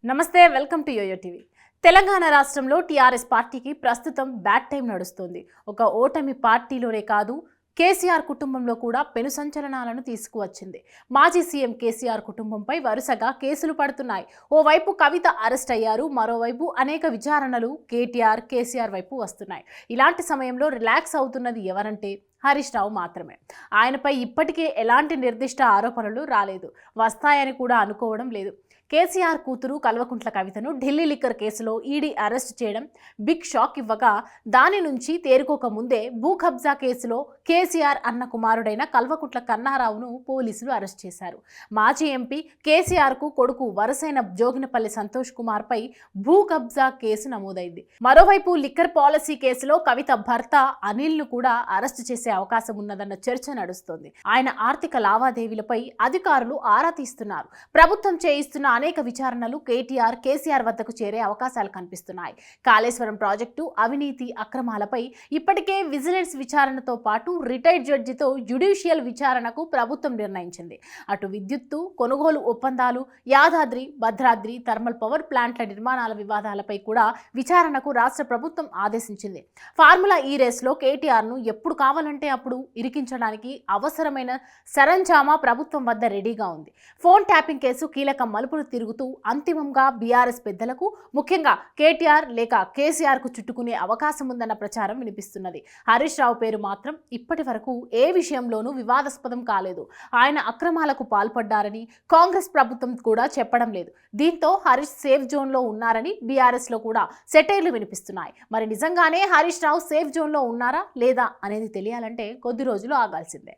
నమస్తే, welcome to Yoyo TV. Telangana రాష్ట్రంలో TRS పార్టీకి ప్రస్తుతం బ్యాడ్ టైం నడుస్తుంది. ఒక ఓటమి పార్టీలోనే కాదు, కేసీఆర్ కుటుంబంలో కూడా పెను సంచలనాలను తీసుకువచ్చింది. మాజీ సీఎం కేసీఆర్ కుటుంబంపై వరుసగా కేసులు పడుతున్నాయి. ఓవైపు కవిత అరెస్ట్ అయ్యారు, మరోవైపు అనేక విచారణలు కేటీఆర్, కేసీఆర్ వైపు వస్తున్నాయి. ఇలాంటి సమయంలో రిలాక్స్ అవుతున్నది ఎవరంటే హరీష్ రావు మాత్రమే. ఆయనపై ఇప్పటికే ఎలాంటి నిర్దిష్ట ఆరోపణలు రాలేదు, వస్తాయని కూడా అనుకోవడం లేదు. కేసీఆర్ కూతురు కల్వకుంట్ల కవితను ఢిల్లీ లిక్కర్ కేసులో ఈడీ అరెస్ట్ చేయడం బిగ్ షాక్ ఇవ్వగా, దాని నుంచి తేరుకోక ముందే భూ కబ్జా కేసులో కేసీఆర్ అన్న కుమారుడైన కల్వకుంట్ల కన్నారావును పోలీసులు అరెస్ట్ చేశారు. మాజీ ఎంపీ కేసీఆర్కు కొడుకు వరుసైన జోగినపల్లి సంతోష్ కుమార్ పై భూ కబ్జా కేసు నమోదైంది. మరోవైపు లిక్కర్ పాలసీ కేసులో కవిత భర్త అనిల్ను కూడా అరెస్ట్ చేసే అవకాశం ఉన్నదన్న చర్చ నడుస్తోంది. ఆయన ఆర్థిక లావాదేవీలపై అధికారులు ఆరా తీస్తున్నారు. ప్రభుత్వం చేయిస్తున్న అనేక విచారణలు కేటీఆర్, కేసీఆర్ వద్దకు చేరే అవకాశాలు కనిపిస్తున్నాయి. కాళేశ్వరం ప్రాజెక్టు అవినీతి అక్రమాలపై ఇప్పటికే విజిలెన్స్ విచారణతో పాటు రిటైర్డ్ జడ్జితో జ్యుడిషియల్ విచారణకు ప్రభుత్వం నిర్ణయించింది. అటు విద్యుత్తు కొనుగోలు ఒప్పందాలు, యాదాద్రి భద్రాద్రి థర్మల్ పవర్ ప్లాంట్ల నిర్మాణాల వివాదాలపై కూడా విచారణకు రాష్ట్ర ప్రభుత్వం ఆదేశించింది. ఫార్ములా ఈ రేస్లో కేటీఆర్ను ఎప్పుడు కావాలంటే అప్పుడు ఇరికించడానికి అవసరమైన సరంజామా ప్రభుత్వం వద్ద రెడీగా ఉంది. ఫోన్ ట్యాపింగ్ కేసు కీలక మలుపులు తిరుగుతూ అంతిమంగా బీఆర్ఎస్ పెద్దలకు, ముఖ్యంగా కేటీఆర్ లేక కేసీఆర్ కు చుట్టుకునే అవకాశం ఉందన్న ప్రచారం వినిపిస్తున్నది. హరీష్ రావు పేరు మాత్రం ఇప్పటి వరకు ఏ విషయంలోనూ వివాదాస్పదం కాలేదు. ఆయన అక్రమాలకు పాల్పడ్డారని కాంగ్రెస్ ప్రభుత్వం కూడా చెప్పడం లేదు. దీంతో హరీష్ సేఫ్ జోన్ లో ఉన్నారని బీఆర్ఎస్ లో కూడా సెటైర్లు వినిపిస్తున్నాయి. మరి నిజంగానే హరీష్ రావు సేఫ్ జోన్ లో ఉన్నారా లేదా అనేది తెలియాలంటే కొద్ది రోజులు ఆగాల్సిందే.